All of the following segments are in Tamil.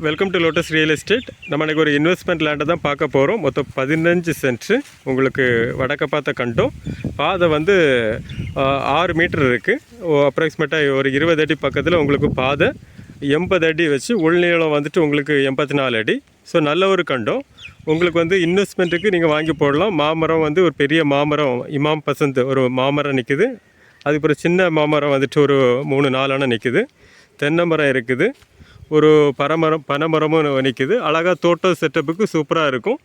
Welcome to lotus real estate. நம்ம இன்றைக்கி ஒரு இன்வெஸ்ட்மெண்ட் லேண்டை தான் பார்க்க போகிறோம். மொத்தம் 15 சென்ட்ஸு. உங்களுக்கு வடக்க பார்த்த கண்டோம். பாதை வந்து 6 மீட்டர் இருக்குது. அப்ராக்சிமேட்டாக ஒரு 20 அடி பக்கத்தில் உங்களுக்கு பாதை 80 அடி வச்சு உள்நீளம் வந்துட்டு உங்களுக்கு 84 அடி. ஸோ நல்ல ஒரு கண்டம். உங்களுக்கு வந்து இன்வெஸ்ட்மெண்ட்டுக்கு நீங்கள் வாங்கி போடலாம். மாமரம் வந்து ஒரு பெரிய மாமரம் இமாம் பசந்த் ஒரு மாமரம் நிற்குது. அதுக்கப்புறம் சின்ன மாமரம் வந்துட்டு ஒரு 3-4 நிற்குது. தென்னை மரம் இருக்குது. ஒரு பனைமரமும் நிற்குது. அழகாக தோட்டம் செட்டப்புக்கு சூப்பராக இருக்கும்.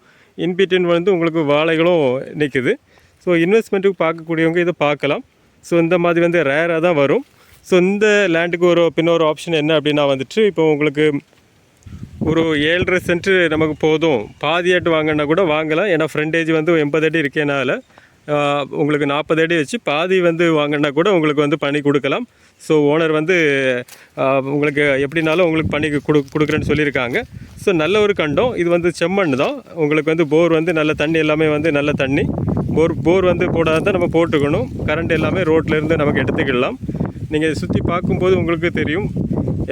இன்பிட்வீன் வந்து உங்களுக்கு வாழைகளும் நிற்குது. ஸோ இன்வெஸ்ட்மெண்ட்டுக்கு பார்க்கக்கூடியவங்க இதை பார்க்கலாம். ஸோ இந்த மாதிரி வந்து ரேராக தான் வரும். ஸோ இந்த லேண்டுக்கு இன்னொரு ஆப்ஷன் என்ன அப்படின்னா வந்துட்டு இப்போ உங்களுக்கு ஒரு 7.5 சென்ட் நமக்கு போதும், பாதியாட்டு வாங்கினா கூட வாங்கலாம். ஏன்னா ஃப்ரண்டேஜ் வந்து 80 அடி இருக்கேனால உங்களுக்கு 40 அடி வச்சு பாதி வந்து வாங்கினா கூட உங்களுக்கு வந்து பண்ணி கொடுக்கலாம். ஸோ ஓனர் வந்து உங்களுக்கு எப்படினாலும் உங்களுக்கு பண்ணி கொடுக்குறேன்னு சொல்லியிருக்காங்க. ஸோ நல்ல ஒரு கண்டம். இது வந்து செம்மண் தான். உங்களுக்கு வந்து போர் வந்து நல்ல தண்ணி எல்லாமே வந்து நல்ல தண்ணி. போர் வந்து போடாத தான் நம்ம போட்டுக்கணும். கரண்ட் எல்லாமே ரோட்லேருந்து நமக்கு எடுத்துக்கிடலாம். நீங்கள் சுற்றி பார்க்கும்போது உங்களுக்கு தெரியும்,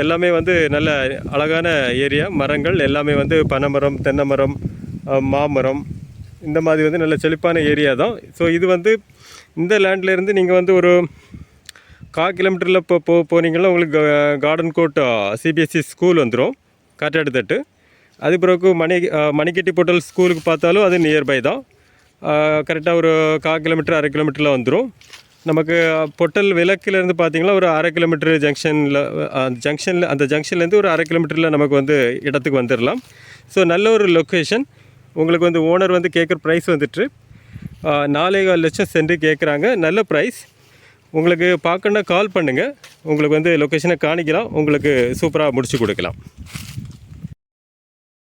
எல்லாமே வந்து நல்ல அழகான ஏரியா. மரங்கள் எல்லாமே வந்து பனைமரம், தென்னை மரம், மாமரம், இந்த மாதிரி வந்து நல்ல செழிப்பான ஏரியா தான். ஸோ இது வந்து இந்த லேண்ட்லேருந்து நீங்கள் வந்து ஒரு 1/4 கிலோமீட்டரில் போனீங்கன்னா உங்களுக்கு கார்டன் கோட் சிபிஎஸ்சி ஸ்கூல் வந்துடும், காட்டாடு தட்டு. அது பிறகு மணிக்கட்டி போட்டல் ஸ்கூலுக்கு பார்த்தாலும் அது நியர்பை தான். கரெக்டாக ஒரு 1/4 கிலோமீட்டர் 1/2 கிலோமீட்டரில் வந்துடும். நமக்கு பொட்டல் விளக்குலேருந்து பார்த்திங்கன்னா ஒரு 1/2 கிலோமீட்டர் அந்த ஜங்ஷன்லேருந்து ஒரு 1/2 கிலோமீட்டரில் நமக்கு வந்து இடத்துக்கு வந்துடலாம். ஸோ நல்ல ஒரு லொக்கேஷன். உங்களுக்கு வந்து ஓனர் வந்து கேட்குற ப்ரைஸ் வந்துட்டு 4.25 லட்சம் சென்ட் கேட்குறாங்க. நல்ல ப்ரைஸ். உங்களுக்கு பார்க்கணுன்னா கால் பண்ணுங்கள். உங்களுக்கு வந்து லொக்கேஷனை காணிக்கலாம். உங்களுக்கு சூப்பராக முடிச்சு கொடுக்கலாம்.